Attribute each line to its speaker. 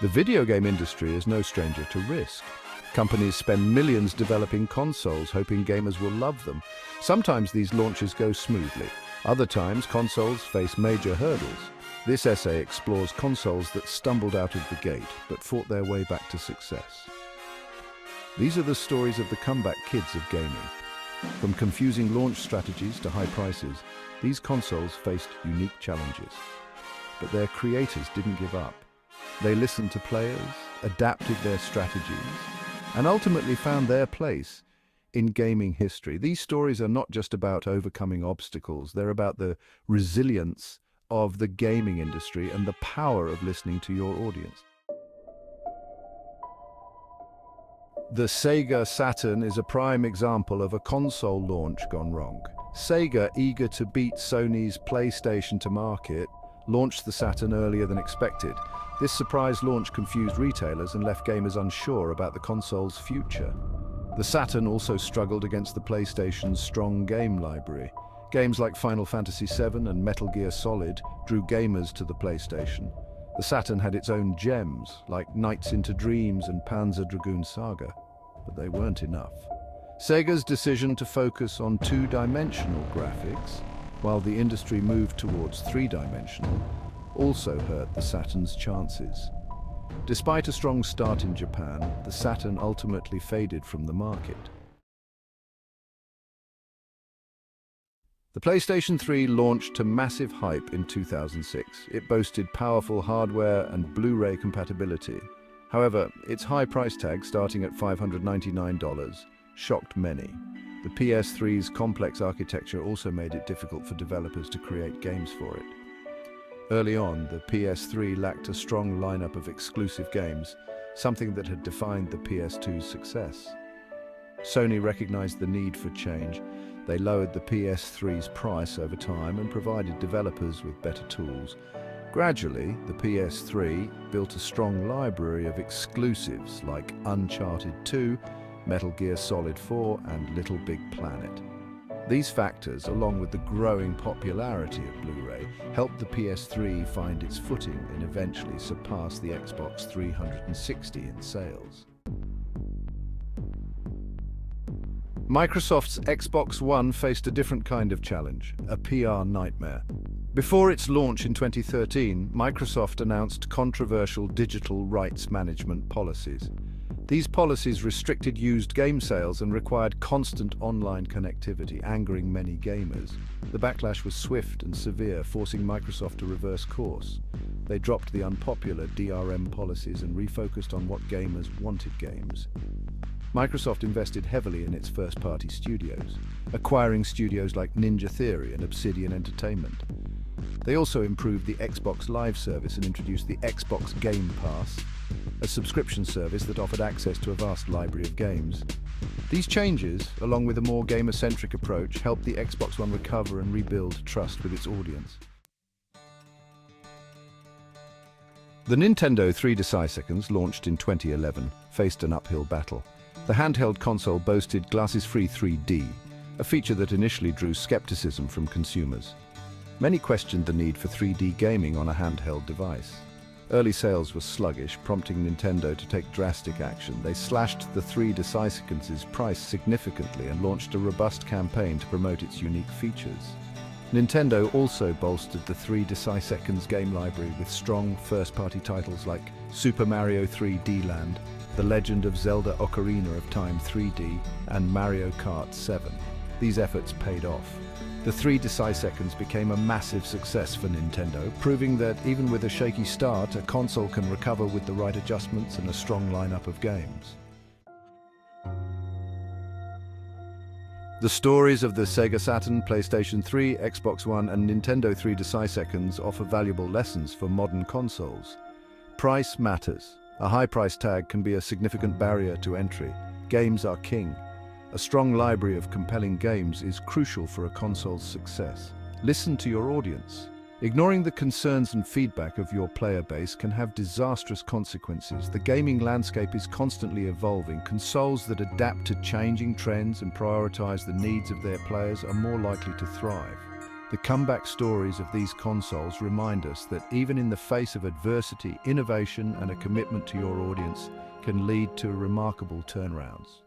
Speaker 1: The video game industry is no stranger to risk. Companies spend millions developing consoles, hoping gamers will love them. Sometimes these launches go smoothly. Other times, consoles face major hurdles. This essay explores consoles that stumbled out of the gate, but fought their way back to success. These are the stories of the comeback kids of gaming. From confusing launch strategies to high prices, these consoles faced unique challenges. But their creators didn't give up. They listened to players, adapted their strategies, and ultimately found their place in gaming history. These stories are not just about overcoming obstacles, they're about the resilience of the gaming industry and the power of listening to your audience. The Sega Saturn is a prime example of a console launch gone wrong. Sega, eager to beat Sony's PlayStation to market, launched the Saturn earlier than expected. This surprise launch confused retailers and left gamers unsure about the console's future. The Saturn also struggled against the PlayStation's strong game library. Games like Final Fantasy VII and Metal Gear Solid drew gamers to the PlayStation. The Saturn had its own gems, like Nights into Dreams and Panzer Dragoon Saga, but they weren't enough. Sega's decision to focus on two-dimensional graphics, while the industry moved towards three-dimensional, also hurt the Saturn's chances. Despite a strong start in Japan, the Saturn ultimately faded from the market. The PlayStation 3 launched to massive hype in 2006. It boasted powerful hardware and Blu-ray compatibility. However, its high price tag, starting at $599, shocked many. The PS3's complex architecture also made it difficult for developers to create games for it. Early on, the PS3 lacked a strong lineup of exclusive games, something that had defined the PS2's success. Sony recognized the need for change. They lowered the PS3's price over time and provided developers with better tools. Gradually, the PS3 built a strong library of exclusives like Uncharted 2, Metal Gear Solid 4, and Little Big Planet. These factors, along with the growing popularity of Blu-ray, helped the PS3 find its footing and eventually surpass the Xbox 360 in sales. Microsoft's Xbox One faced a different kind of challenge, a PR nightmare. Before its launch in 2013, Microsoft announced controversial digital rights management policies. These policies restricted used game sales and required constant online connectivity, angering many gamers. The backlash was swift and severe, forcing Microsoft to reverse course. They dropped the unpopular DRM policies and refocused on what gamers wanted: games. Microsoft invested heavily in its first-party studios, acquiring studios like Ninja Theory and Obsidian Entertainment. They also improved the Xbox Live service and introduced the Xbox Game Pass, a subscription service that offered access to a vast library of games. These changes, along with a more gamer-centric approach, helped the Xbox One recover and rebuild trust with its audience. The Nintendo 3 Deciseconds, launched in 2011, faced an uphill battle. The handheld console boasted glasses-free 3D, a feature that initially drew skepticism from consumers. Many questioned the need for 3D gaming on a handheld device. Early sales were sluggish, prompting Nintendo to take drastic action. They slashed the 3 Deciseconds' price significantly and launched a robust campaign to promote its unique features. Nintendo also bolstered the 3 Deciseconds game library with strong first-party titles like Super Mario 3D Land, The Legend of Zelda: Ocarina of Time 3D, and Mario Kart 7. These efforts paid off. The 3 Deciseconds became a massive success for Nintendo, proving that even with a shaky start, a console can recover with the right adjustments and a strong lineup of games. The stories of the Sega Saturn, PlayStation 3, Xbox One, and Nintendo 3 Deciseconds offer valuable lessons for modern consoles. Price matters. A high price tag can be a significant barrier to entry. Games are king. A strong library of compelling games is crucial for a console's success. Listen to your audience. Ignoring the concerns and feedback of your player base can have disastrous consequences. The gaming landscape is constantly evolving. Consoles that adapt to changing trends and prioritize the needs of their players are more likely to thrive. The comeback stories of these consoles remind us that even in the face of adversity, innovation and a commitment to your audience can lead to remarkable turnarounds.